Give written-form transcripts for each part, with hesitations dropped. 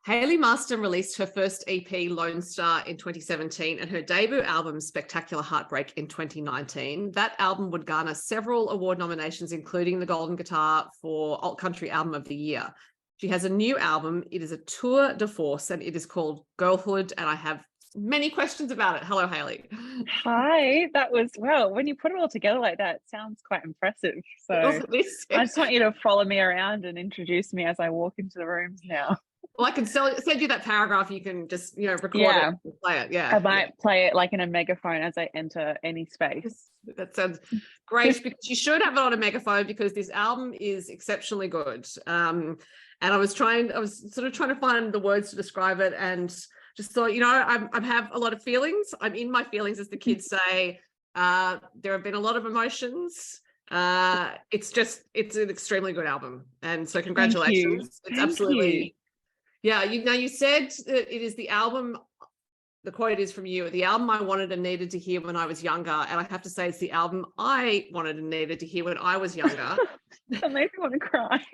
Hayley Marsten released her first EP, Lonestar, in 2017 and her debut album, Spectacular Heartbreak, in 2019. That album would garner several award nominations, including the Golden Guitar for Alt Country Album of the Year. She has a new album. It is a tour de force and it is called Girlhood, and I have many questions about it. Hello, Hayley. Hi, that was, well, when you put it all together like that, it sounds quite impressive. So I just want you to follow me around and introduce me as I walk into the rooms now. Well, I can send you that paragraph. You can just, record it and play it. Yeah. I might play it like in a megaphone as I enter any space. That sounds great, because you should have it on a megaphone, because this album is exceptionally good. And I was sort of trying to find the words to describe it, and just thought, I have a lot of feelings. I'm in my feelings, as the kids say. There have been a lot of emotions. It's an extremely good album. And so congratulations. It's absolutely, yeah. You said that it is the album, the quote is from you, the album I wanted and needed to hear when I was younger. And I have to say, it's the album I wanted and needed to hear when I was younger. That made me want to cry.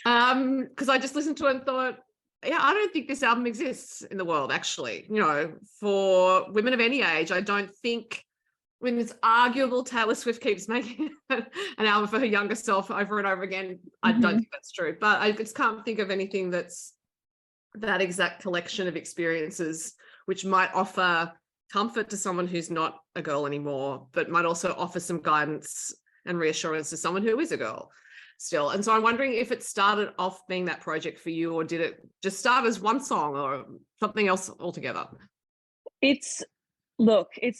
Because I just listened to it and thought, yeah, I don't think this album exists in the world, actually. For women of any age, I don't think, when it's arguable Taylor Swift keeps making an album for her younger self over and over again, I don't think that's true. But I just can't think of anything that's that exact collection of experiences, which might offer comfort to someone who's not a girl anymore, but might also offer some guidance and reassurance to someone who is a girl still. And so I'm wondering if it started off being that project for you, or did it just start as one song or something else altogether? It's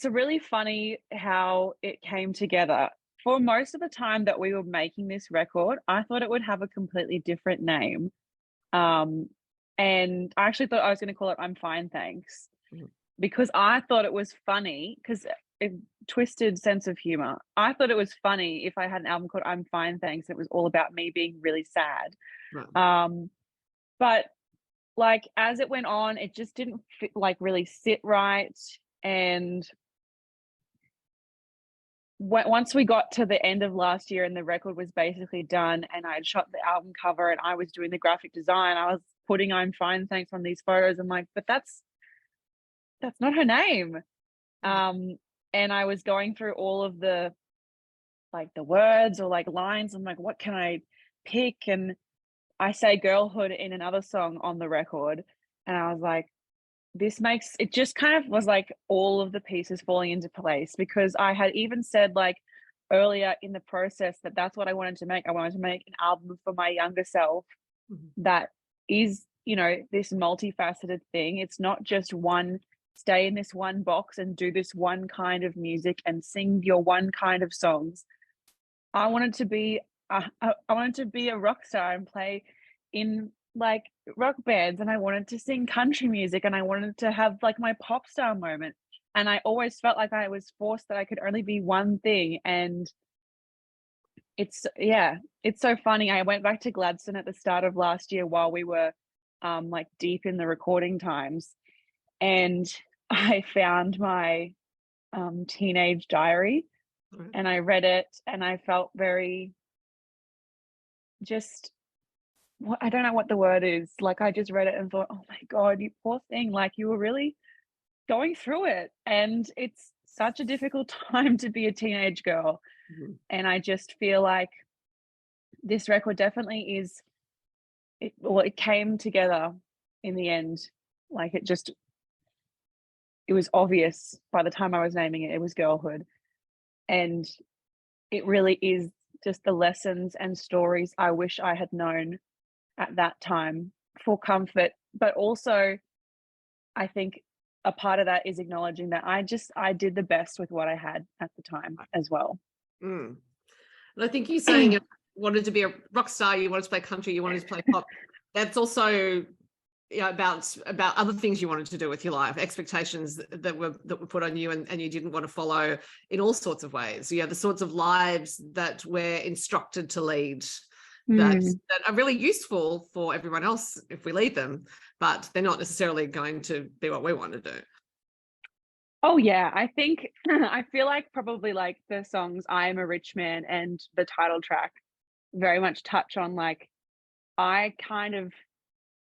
really funny how it came together. For most of the time that we were making this record, I thought it would have a completely different name. And I actually thought I was going to call it I'm Fine, Thanks, because I thought it was funny, because a twisted sense of humor. I thought it was funny if I had an album called I'm Fine, Thanks. It was all about me being really sad. Right. But like, as it went on, it just didn't really sit right. And once we got to the end of last year and the record was basically done, and I had shot the album cover and I was doing the graphic design, I was putting I'm Fine, Thanks on these photos. I'm like, but that's not her name. And I was going through all of the words or lines. I'm like, what can I pick? And I say Girlhood in another song on the record. And I was like, it just kind of was like all of the pieces falling into place, because I had even said earlier in the process that that's what I wanted to make. I wanted to make an album for my younger self that is, this multifaceted thing. It's not just stay in this one box and do this one kind of music and sing your one kind of songs. I wanted to be a rock star and play in rock bands, and I wanted to sing country music, and I wanted to have my pop star moment. And I always felt like I was forced that I could only be one thing. And it's so funny. I went back to Gladstone at the start of last year while we were deep in the recording times, and I found my teenage diary, and I read it, and I felt very I don't know what the word is. I just read it and thought, oh my God, you poor thing. You were really going through it. And it's such a difficult time to be a teenage girl. And I just feel like this record definitely it came together in the end. It was obvious by the time I was naming it, it was Girlhood. And it really is just the lessons and stories I wish I had known at that time for comfort. But also, I think a part of that is acknowledging that I did the best with what I had at the time as well. And I think you're saying you wanted to be a rock star, you wanted to play country, you wanted to play pop. That's also about other things you wanted to do with your life, expectations that were put on you, and you didn't want to follow in all sorts of ways. The sorts of lives that we're instructed to lead that are really useful for everyone else if we lead them, but they're not necessarily going to be what we want to do. Oh yeah, I think I feel like probably the songs I Am a Rich Man and the title track very much touch on I kind of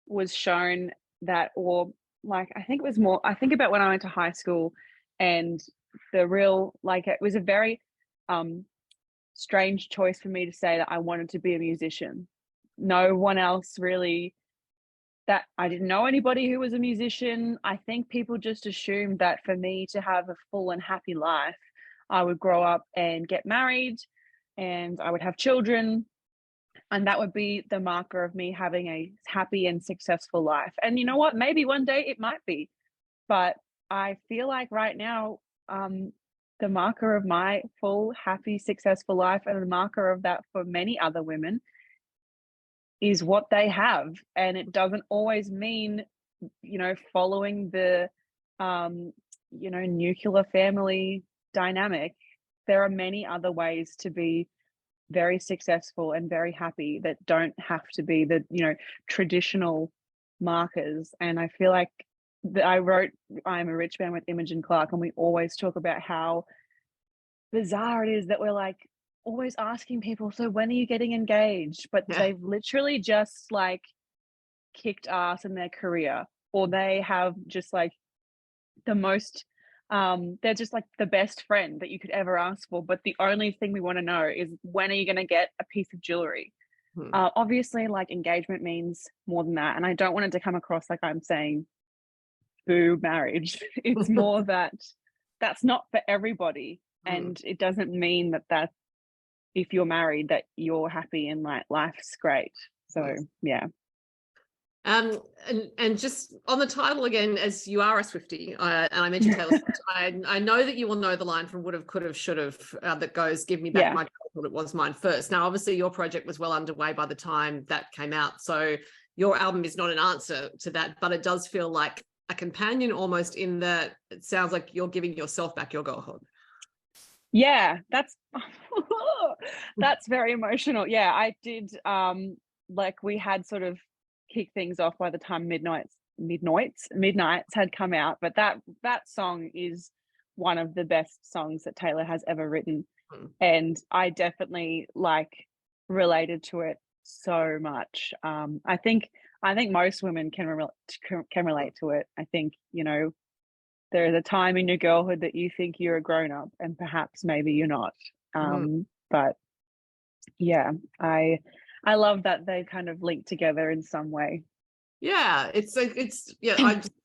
was shown that, or like, I think it was more, I think about when I went to high school, and the real, like, it was a very strange choice for me to say that I wanted to be a musician. No one else really, that I didn't know anybody who was a musician. I think people just assumed that for me to have a full and happy life, I would grow up and get married and I would have children, and that would be the marker of me having a happy and successful life. And you know what? Maybe one day it might be, but I feel like right now, the marker of my full, happy, successful life, and the marker of that for many other women, is what they have. And it doesn't always mean, following the, nuclear family dynamic. There are many other ways to be very successful and very happy that don't have to be the, traditional markers. And I feel like I wrote I'm a Rich Man with Imogen Clark, and we always talk about how bizarre it is that we're like always asking people, so when are you getting engaged? But they've literally just like kicked ass in their career, or they have just like the most they're just like the best friend that you could ever ask for, but the only thing we want to know is, when are you going to get a piece of jewelry? Obviously, like, engagement means more than that, and I don't want it to come across like I'm saying boo marriage. It's more that that's not for everybody, and it doesn't mean that if you're married that you're happy and like life's great. So yeah. And just on the title again, as you are a Swiftie, and I mentioned Taylor Swift, I know that you will know the line from Would Have, Could Have, Should Have, that goes, give me back my childhood, it was mine first. Now, obviously, your project was well underway by the time that came out, so your album is not an answer to that, but it does feel like a companion almost, in that it sounds like you're giving yourself back your girlhood. Yeah, that's that's very emotional. Yeah, I did, like, we had sort of kick things off by the time Midnights had come out, but that song is one of the best songs that Taylor has ever written. And I definitely like related to it so much. I think most women can relate to it. I think, there is a time in your girlhood that you think you're a grown up, and perhaps maybe you're not. But yeah, I love that they kind of link together in some way. Yeah, it's I just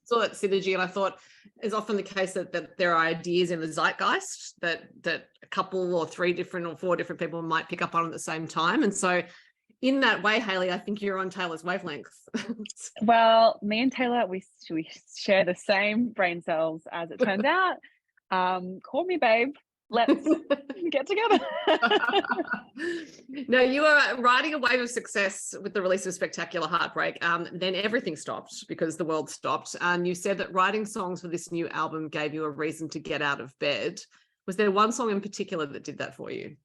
saw that synergy, and I thought it's often the case that there are ideas in the zeitgeist that a couple or three different or four different people might pick up on at the same time. And so in that way, Hayley, I think you're on Taylor's wavelength. Well, me and Taylor, we share the same brain cells, as it turns out. Call me babe. Let's get together. Now, you are riding a wave of success with the release of Spectacular Heartbreak. Then everything stopped because the world stopped. And you said that writing songs for this new album gave you a reason to get out of bed. Was there one song in particular that did that for you?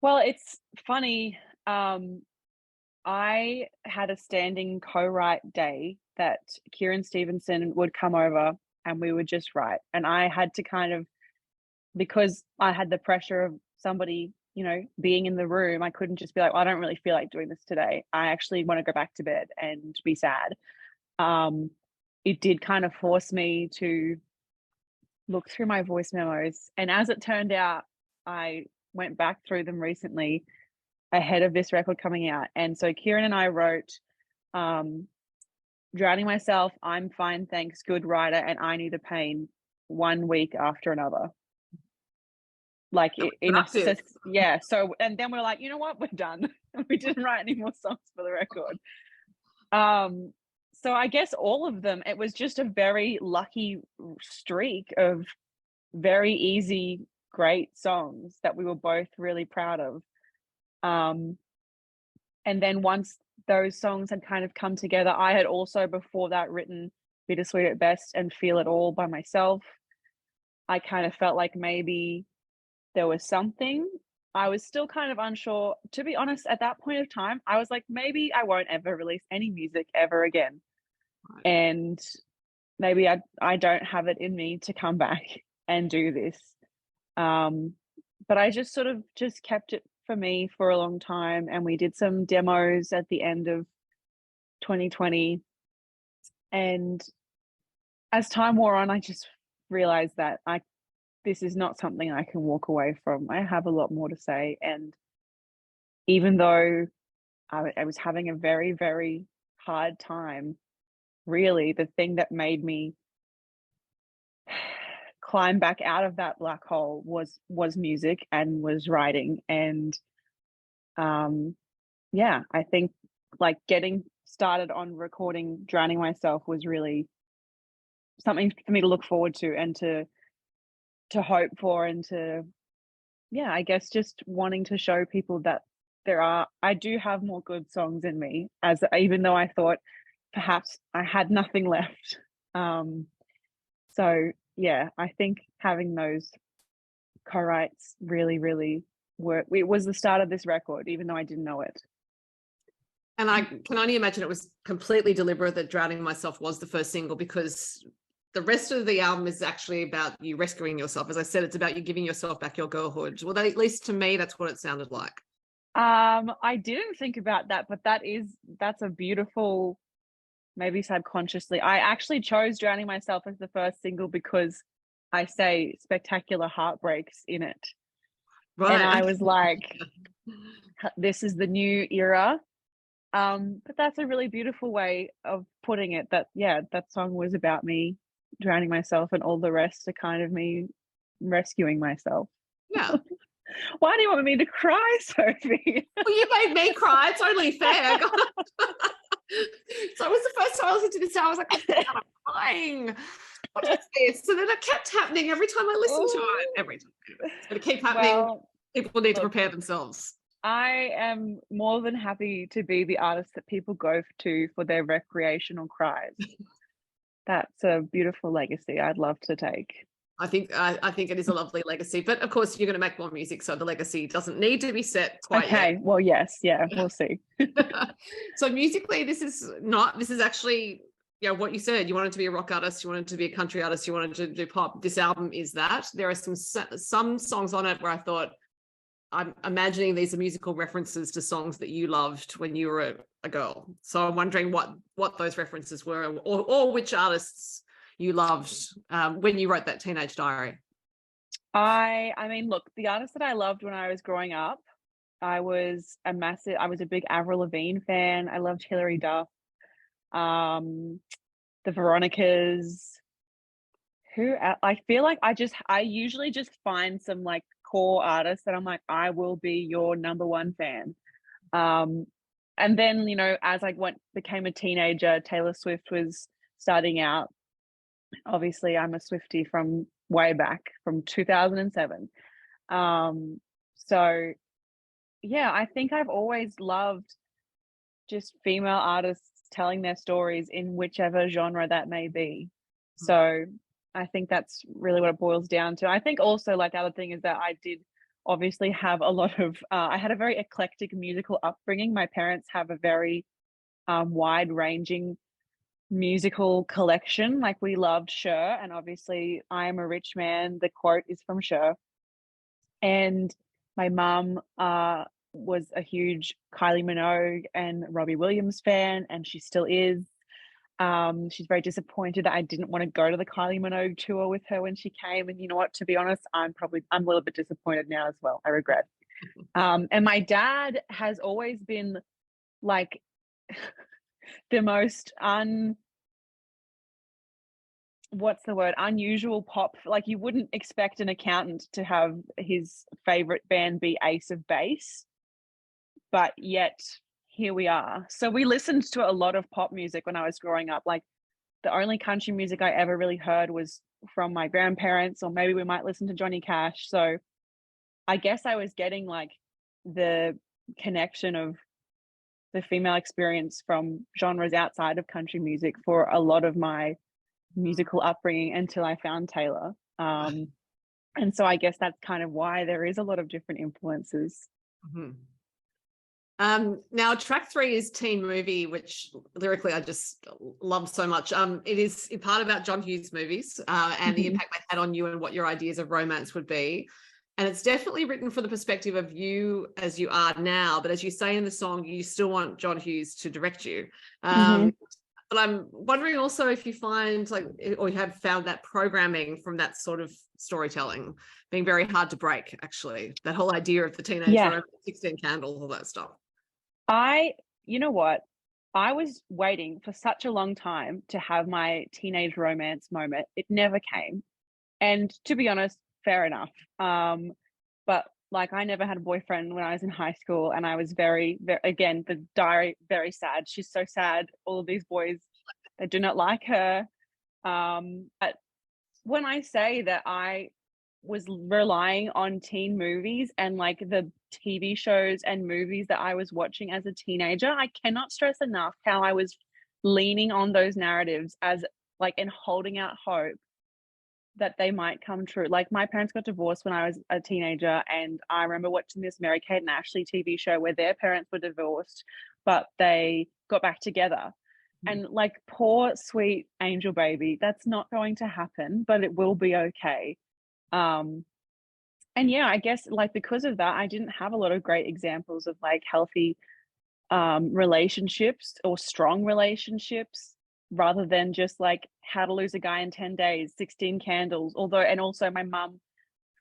Well, it's funny. I had a standing co-write day that Kieran Stevenson would come over and we would just write. And I had to kind of, because I had the pressure of somebody, being in the room, I couldn't just be like, I don't really feel like doing this today. I actually want to go back to bed and be sad. It did kind of force me to look through my voice memos. And as it turned out, I went back through them recently ahead of this record coming out. And so Kieran and I wrote Drowning Myself, I'm Fine, Thanks, Good Writer, and I Knew the Pain 1 week after another. Like yeah. So, and then we're like, you know what, we're done. We didn't write any more songs for the record. So I guess all of them, it was just a very lucky streak of very easy, great songs that we were both really proud of. And then once those songs had kind of come together, I had also before that written Bittersweet at Best and Feel It All by myself. I kind of felt like maybe there was something. I was still kind of unsure. To be honest, at that point of time, I was like, maybe I won't ever release any music ever again. Right. And maybe I don't have it in me to come back and do this. But I just sort of just kept it for me for a long time. And we did some demos at the end of 2020. And as time wore on, I just realized that this is not something I can walk away from. I have a lot more to say. And even though I was having a very, very hard time, really, the thing that made me climb back out of that black hole was music and was writing. And yeah, I think like getting started on recording Drowning Myself was really something for me to look forward to and to hope for, and to, yeah, I guess just wanting to show people that I do have more good songs in me, as even though I thought perhaps I had nothing left. So yeah, I think having those co-writes really, really it was the start of this record, even though I didn't know it. And I can only imagine it was completely deliberate that Drowning Myself was the first single, because the rest of the album is actually about you rescuing yourself. As I said, it's about you giving yourself back your girlhood. Well, at least to me, that's what it sounded like. I didn't think about that, but that's a beautiful, maybe subconsciously. I actually chose Drowning Myself as the first single because I say spectacular heartbreaks in it. Right. And I was like, this is the new era. But that's a really beautiful way of putting it, that, yeah, that song was about me drowning myself and all the rest are kind of me rescuing myself. Yeah. Why do you want me to cry, Sophie? Well, you made me cry. It's only fair. So it was the first time I listened to this, I was like, I'm crying. What is this? So then it kept happening every time I listened to it. Every time. It's going to keep happening. Well, people need to prepare themselves. I am more than happy to be the artist that people go to for their recreational cries. That's a beautiful legacy I'd love to take. I think it is a lovely legacy, but of course you're going to make more music, so the legacy doesn't need to be set quite yet. Okay, well, yes, yeah, we'll see. So musically, this is actually, you know, what you said. You wanted to be a rock artist, you wanted to be a country artist, you wanted to do pop. This album is that. There are some songs on it where I thought, I'm imagining these are musical references to songs that you loved when you were a girl. So I'm wondering what those references were, or which artists you loved when you wrote that teenage diary. I mean, look, the artists that I loved when I was growing up, I was a big Avril Lavigne fan. I loved Hilary Duff, the Veronicas. I feel like I usually just find some like core artists that I'm like, I will be your number one fan. And then, you know, as I became a teenager, Taylor Swift was starting out. Obviously, I'm a Swiftie from way back, from 2007. So yeah, I think I've always loved just female artists telling their stories in whichever genre that may be. So I think that's really what it boils down to. I think also, like, the other thing is that I did obviously have a lot of I had a very eclectic musical upbringing. My parents have a very wide-ranging musical collection. Like, we loved Cher, and obviously I Am a Rich Man, the quote is from Cher. And my mum was a huge Kylie Minogue and Robbie Williams fan, and she still is. She's very disappointed that I didn't want to go to the Kylie Minogue tour with her when she came, and you know what, to be honest, I'm a little bit disappointed now as well. I regret. And my dad has always been like the most unusual pop. Like, you wouldn't expect an accountant to have his favorite band be Ace of Base, but yet here we are. So we listened to a lot of pop music when I was growing up. Like, the only country music I ever really heard was from my grandparents, or maybe we might listen to Johnny Cash. So I guess I was getting like the connection of the female experience from genres outside of country music for a lot of my musical upbringing until I found Taylor. And so I guess that's kind of why there is a lot of different influences. Now track 3 is Teen Movie, which lyrically I just love so much. It is in part about John Hughes movies and the impact they had on you and what your ideas of romance would be. And it's definitely written from the perspective of you as you are now. But as you say in the song, you still want John Hughes to direct you. Mm-hmm. But I'm wondering also if you find or you have found that programming from that sort of storytelling being very hard to break, actually, that whole idea of the teenage romance, 16 Candles, all that stuff. You know what? I was waiting for such a long time to have my teenage romance moment. It never came. And to be honest, fair enough. But like I never had a boyfriend when I was in high school, and I was very, very, again, the diary, very sad. She's so sad. All of these boys, they do not like her. But when I say that I was relying on teen movies and like the TV shows and movies that I was watching as a teenager, I cannot stress enough how I was leaning on those narratives as like and holding out hope that they might come true. Like my parents got divorced when I was a teenager, and I remember watching this Mary Kate and Ashley TV show where their parents were divorced, but they got back together. And like poor sweet angel baby, that's not going to happen, but it will be okay. And yeah, I guess like because of that, I didn't have a lot of great examples of like healthy relationships or strong relationships, rather than just like How to Lose a Guy in 10 Days, 16 Candles. And also my mum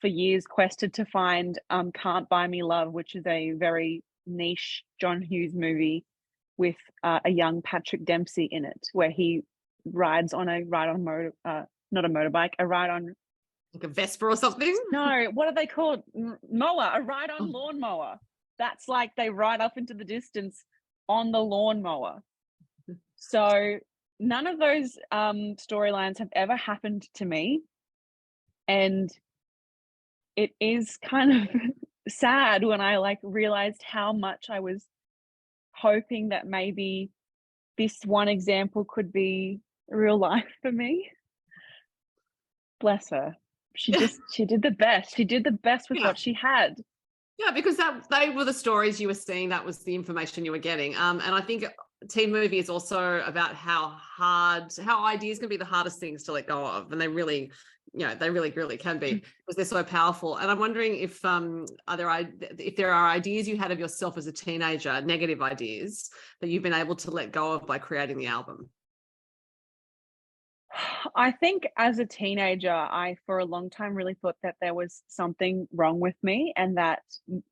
for years quested to find Can't Buy Me Love, which is a very niche John Hughes movie with a young Patrick Dempsey in it, where he rides on a ride on not a motorbike, a ride on like a Vespa or something. No, what are they called? Mower, a ride on lawnmower. That's like they ride up into the distance on the lawnmower. So none of those storylines have ever happened to me, and it is kind of sad when I like realized how much I was hoping that maybe this one example could be real life for me. Bless her. She did the best. She did the best with what she had. Yeah, because they were the stories you were seeing. That was the information you were getting. And I think teen movie is also about how ideas can be the hardest things to let go of, and they really can be, because they're so powerful. And I'm wondering if there are ideas you had of yourself as a teenager, negative ideas that you've been able to let go of by creating the album. I think as a teenager, I for a long time really thought that there was something wrong with me, and that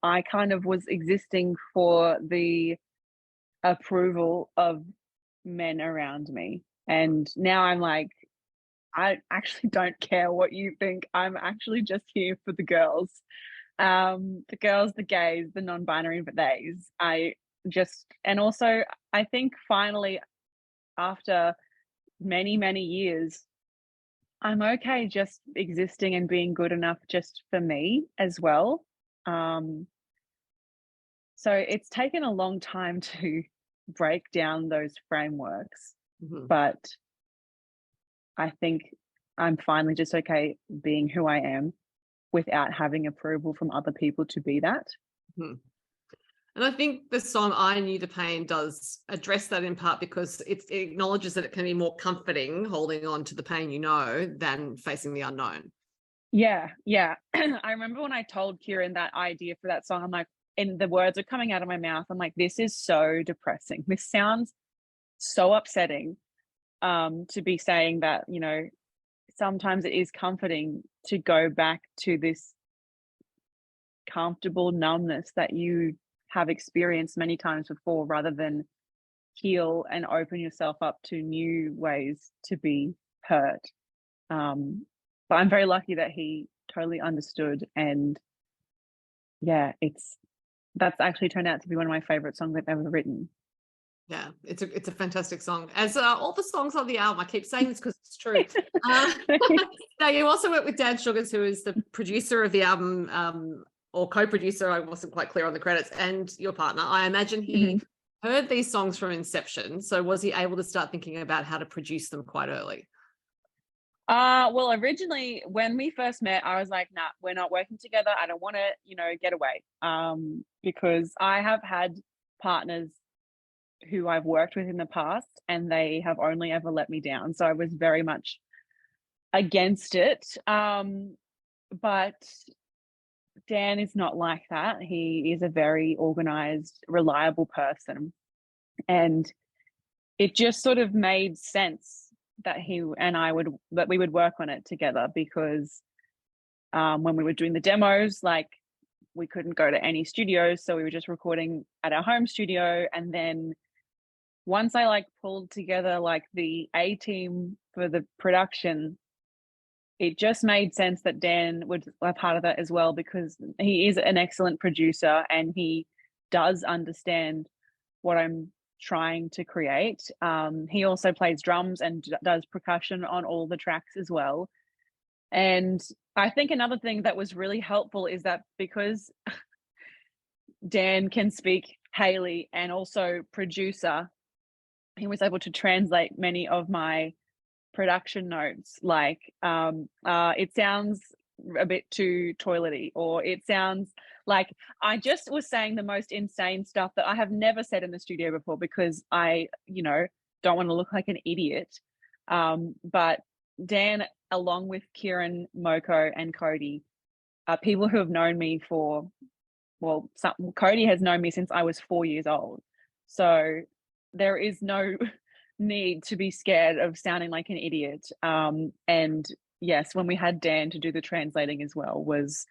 I kind of was existing for the approval of men around me. And now I'm like, I actually don't care what you think. I'm actually just here for the girls. The gays, the non-binary theys. And also I think finally, after many, many years, I'm okay just existing and being good enough just for me as well. So it's taken a long time to break down those frameworks, but I think I'm finally just okay being who I am without having approval from other people to be that. And I think the song I Knew the Pain does address that in part, because it acknowledges that it can be more comforting holding on to the pain than facing the unknown. Yeah. I remember when I told Kieran that idea for that song, I'm like, and the words are coming out of my mouth, I'm like, this is so depressing. This sounds so upsetting to be saying that, sometimes it is comforting to go back to this comfortable numbness that you have experienced many times before, rather than heal and open yourself up to new ways to be hurt. But I'm very lucky that he totally understood, and that's actually turned out to be one of my favorite songs I've ever written. Yeah, it's a fantastic song, as all the songs on the album. I keep saying this because it's true. Now, you also work with Dan Sugars, who is the producer of the album, or co-producer. I wasn't quite clear on the credits, and your partner. I imagine he heard these songs from inception. So was he able to start thinking about how to produce them quite early? Well, originally when we first met, I was like, nah, we're not working together. I don't want to, get away. Because I have had partners who I've worked with in the past, and they have only ever let me down. So I was very much against it. But Dan is not like that. He is a very organized, reliable person. And it just sort of made sense that he and I that we would work on it together, because when we were doing the demos, like, we couldn't go to any studios, so we were just recording at our home studio. And then once I like pulled together like the A team for the production, it just made sense that Dan would be part of that as well, because he is an excellent producer and he does understand what I'm trying to create. He also plays drums and does percussion on all the tracks as well. And I think another thing that was really helpful is that because Dan can speak Hayley and also producer, he was able to translate many of my production notes, like it sounds a bit too toilety, or it sounds like I just was saying the most insane stuff that I have never said in the studio before, because I, don't want to look like an idiot. But Dan, along with Kieran, Muchow and Cody, are people who have known me for, well, Cody has known me since I was 4 years old. So there is no need to be scared of sounding like an idiot. And yes, when we had Dan to do the translating as well, was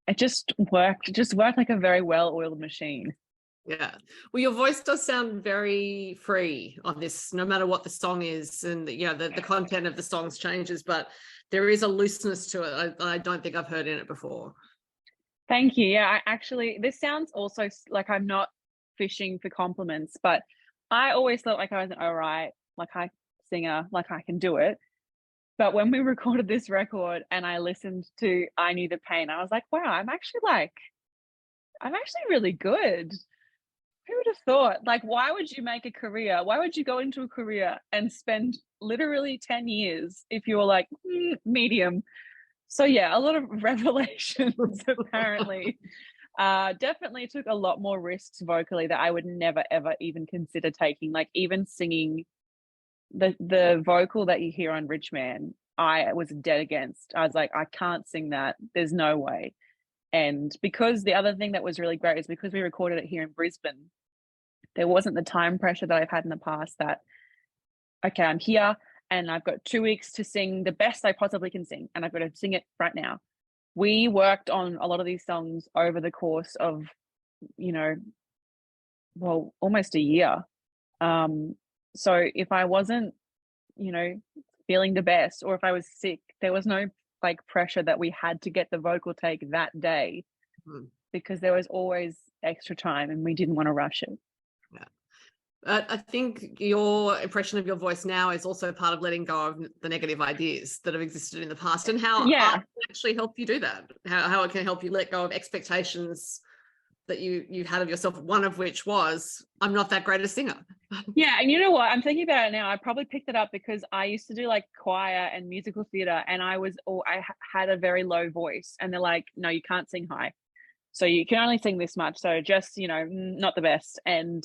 it just worked like a very well-oiled machine. Yeah. Well, your voice does sound very free on this, no matter what the song is, and the content of the songs changes, but there is a looseness to it I don't think I've heard in it before. Thank you. Yeah, this sounds also like I'm not fishing for compliments, but I always thought like I was an all right, like high singer, like I can do it. But when we recorded this record and I listened to I Knew the Pain, I was like, wow, I'm actually really good. Who would have thought? Like, why would you make a career? Why would you go into a career and spend literally 10 years if you were like medium? So yeah, a lot of revelations apparently. Definitely took a lot more risks vocally that I would never ever even consider taking. Like even singing the vocal that you hear on Rich Man, I was dead against. I was like, I can't sing that. There's no way. And because the other thing that was really great is because we recorded it here in Brisbane, there wasn't the time pressure that I've had in the past that, okay, I'm here and I've got 2 weeks to sing the best I possibly can sing, and I've got to sing it right now. We worked on a lot of these songs over the course of, almost a year. So if I wasn't, feeling the best, or if I was sick, there was no like pressure that we had to get the vocal take that day, because there was always extra time and we didn't want to rush it. Yeah. I think your impression of your voice now is also part of letting go of the negative ideas that have existed in the past, and how art can actually help you do that, how it can help you let go of expectations that you had of yourself, one of which was, I'm not that great a singer. Yeah, and you know what? I'm thinking about it now. I probably picked it up because I used to do like choir and musical theatre, and I had a very low voice, and they're like, no, you can't sing high. So you can only sing this much. So just, not the best. And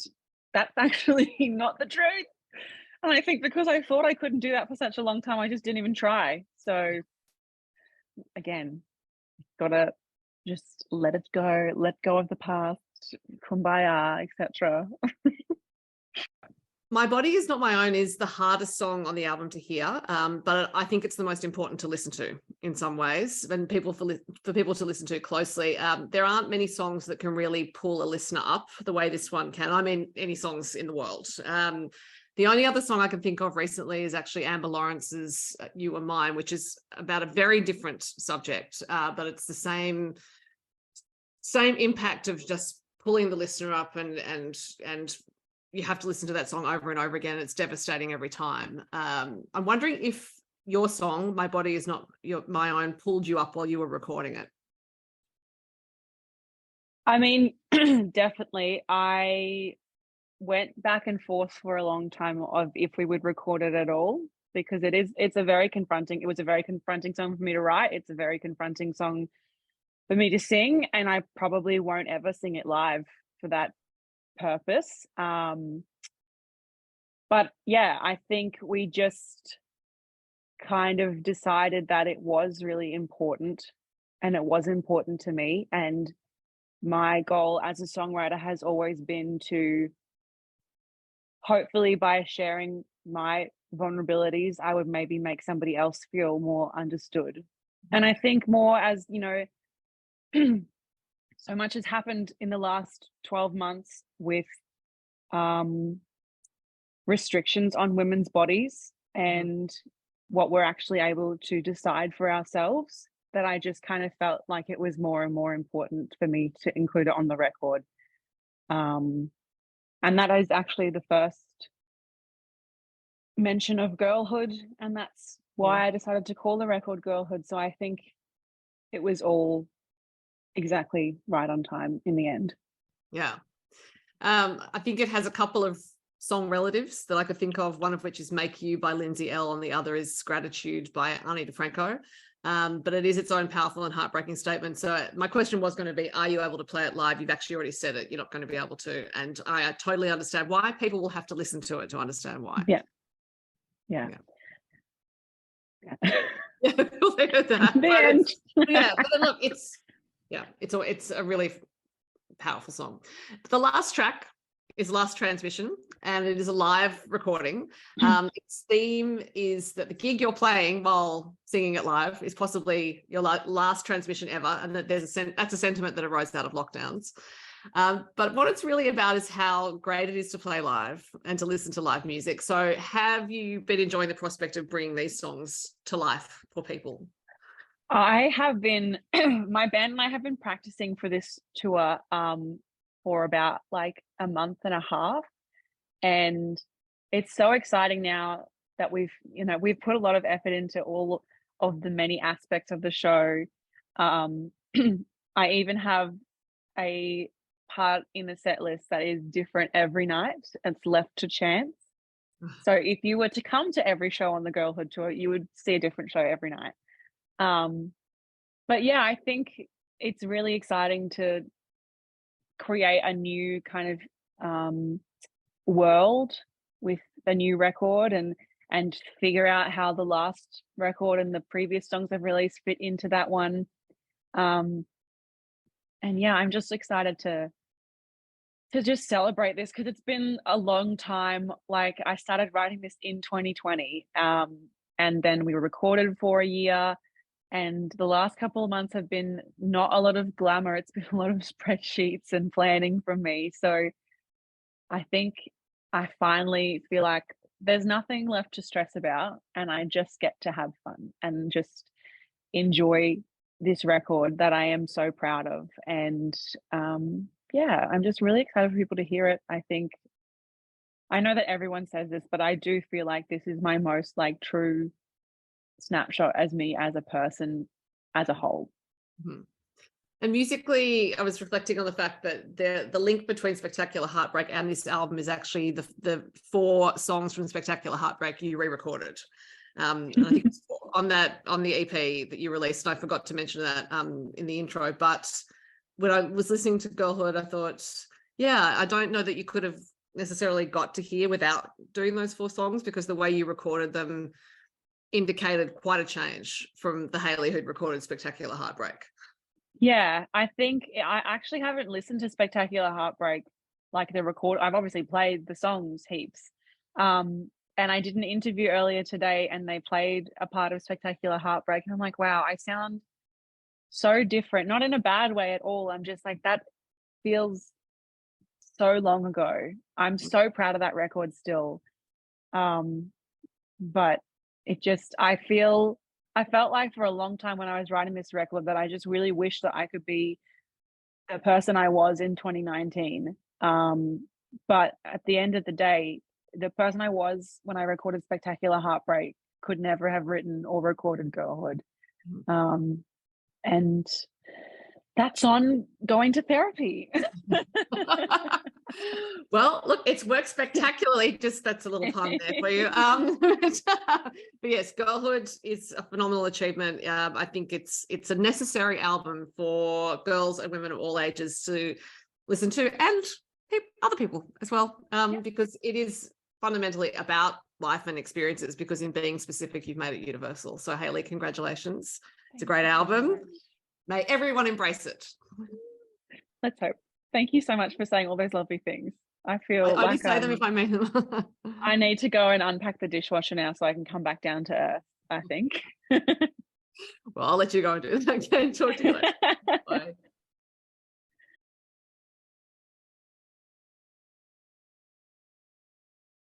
that's actually not the truth. And I think because I thought I couldn't do that for such a long time, I just didn't even try. So again, gotta just let it go, let go of the past, kumbaya, etc. My Body Is Not My Own is the hardest song on the album to hear, but I think it's the most important to listen to in some ways, and for people to listen to closely. There aren't many songs that can really pull a listener up the way this one can. I mean, any songs in the world. The only other song I can think of recently is actually Amber Lawrence's You Were Mine, which is about a very different subject, but it's the same impact of just pulling the listener up, and you have to listen to that song over and over again. It's devastating every time. I'm wondering if your song, My Body Is Not My Own, pulled you up while you were recording it. I mean, definitely. I went back and forth for a long time of if we would record it at all, because it was a very confronting song for me to write. It's a very confronting song for me to sing, and I probably won't ever sing it live for that purpose. But yeah, I think we just kind of decided that it was really important and it was important to me. And my goal as a songwriter has always been to, hopefully by sharing my vulnerabilities, I would maybe make somebody else feel more understood. And I think more as, you know, so much has happened in the last 12 months with restrictions on women's bodies and what we're actually able to decide for ourselves, that I just kind of felt like it was more and more important for me to include it on the record. And that is actually the first mention of girlhood, and that's why I decided to call the record Girlhood. So I think it was all exactly right on time in the end. Yeah. I think it has a couple of song relatives that I could think of, one of which is Make You by Lindsay L, and the other is Gratitude by Ani DeFranco. But it is its own powerful and heartbreaking statement. So my question was going to be, are you able to play it live? You've actually already said it. You're not going to be able to. And I totally understand why. People will have to listen to it to understand why. Yeah. Yeah, we'll leave it at that. The end. Yeah, but then look, it's a really powerful song. The last track is Last Transmission, and it is a live recording. Its theme is that the gig you're playing while singing it live is possibly your last transmission ever, and that that's a sentiment that arose out of lockdowns. But what it's really about is how great it is to play live and to listen to live music. So have you been enjoying the prospect of bringing these songs to life for people? I have been, my band and I have been practicing for this tour for about like a month and a half. And it's so exciting now that we've put a lot of effort into all of the many aspects of the show. I even have a part in the set list that is different every night. It's left to chance. So if you were to come to every show on the Girlhood tour, you would see a different show every night. But yeah, I think it's really exciting to create a new kind of world with the new record and figure out how the last record and the previous songs I've released fit into that one. And yeah, I'm just excited to just celebrate this, because it's been a long time. Like, I started writing this in 2020, and then we recorded for a year, and the last couple of months have been not a lot of glamour. It's been a lot of spreadsheets and planning from me. So I think I finally feel like there's nothing left to stress about, and I just get to have fun and just enjoy this record that I am so proud of. And yeah, I'm just really excited for people to hear it. I know that everyone says this, but I do feel like this is my most like true snapshot as me as a person as a whole. Mm-hmm. And musically, I was reflecting on the fact that the link between Spectacular Heartbreak and this album is actually the 4 songs from Spectacular Heartbreak you re-recorded. And I think it's on the EP that you released, and I forgot to mention that in the intro. But when I was listening to Girlhood, I thought, yeah, I don't know that you could have necessarily got to here without doing those 4 songs, because the way you recorded them indicated quite a change from the Hayley who'd recorded Spectacular Heartbreak. Yeah, I think I actually haven't listened to Spectacular Heartbreak, like the record. I've obviously played the songs heaps. And I did an interview earlier today, and they played a part of Spectacular Heartbreak, and I'm like, wow, I sound so different, not in a bad way at all. I'm just like, that feels so long ago. I'm so proud of that record still. But it just, I felt like for a long time when I was writing this record that I just really wish that I could be the person I was in 2019. But at the end of the day, the person I was when I recorded Spectacular Heartbreak could never have written or recorded Girlhood. And that's on going to therapy. Well, look, it's worked spectacularly. Just that's a little pun there for you. But yes, Girlhood is a phenomenal achievement. I think it's a necessary album for girls and women of all ages to listen to, and other people as well, because it is fundamentally about life and experiences, because in being specific, you've made it universal. So Hayley, congratulations. It's a great album. May everyone embrace it. Let's hope. Thank you so much for saying all those lovely things. I feel I like only say them if I mean them. I need to go and unpack the dishwasher now so I can come back down to earth, I think. Well, I'll let you go and do it. Okay, talk to you later. Bye.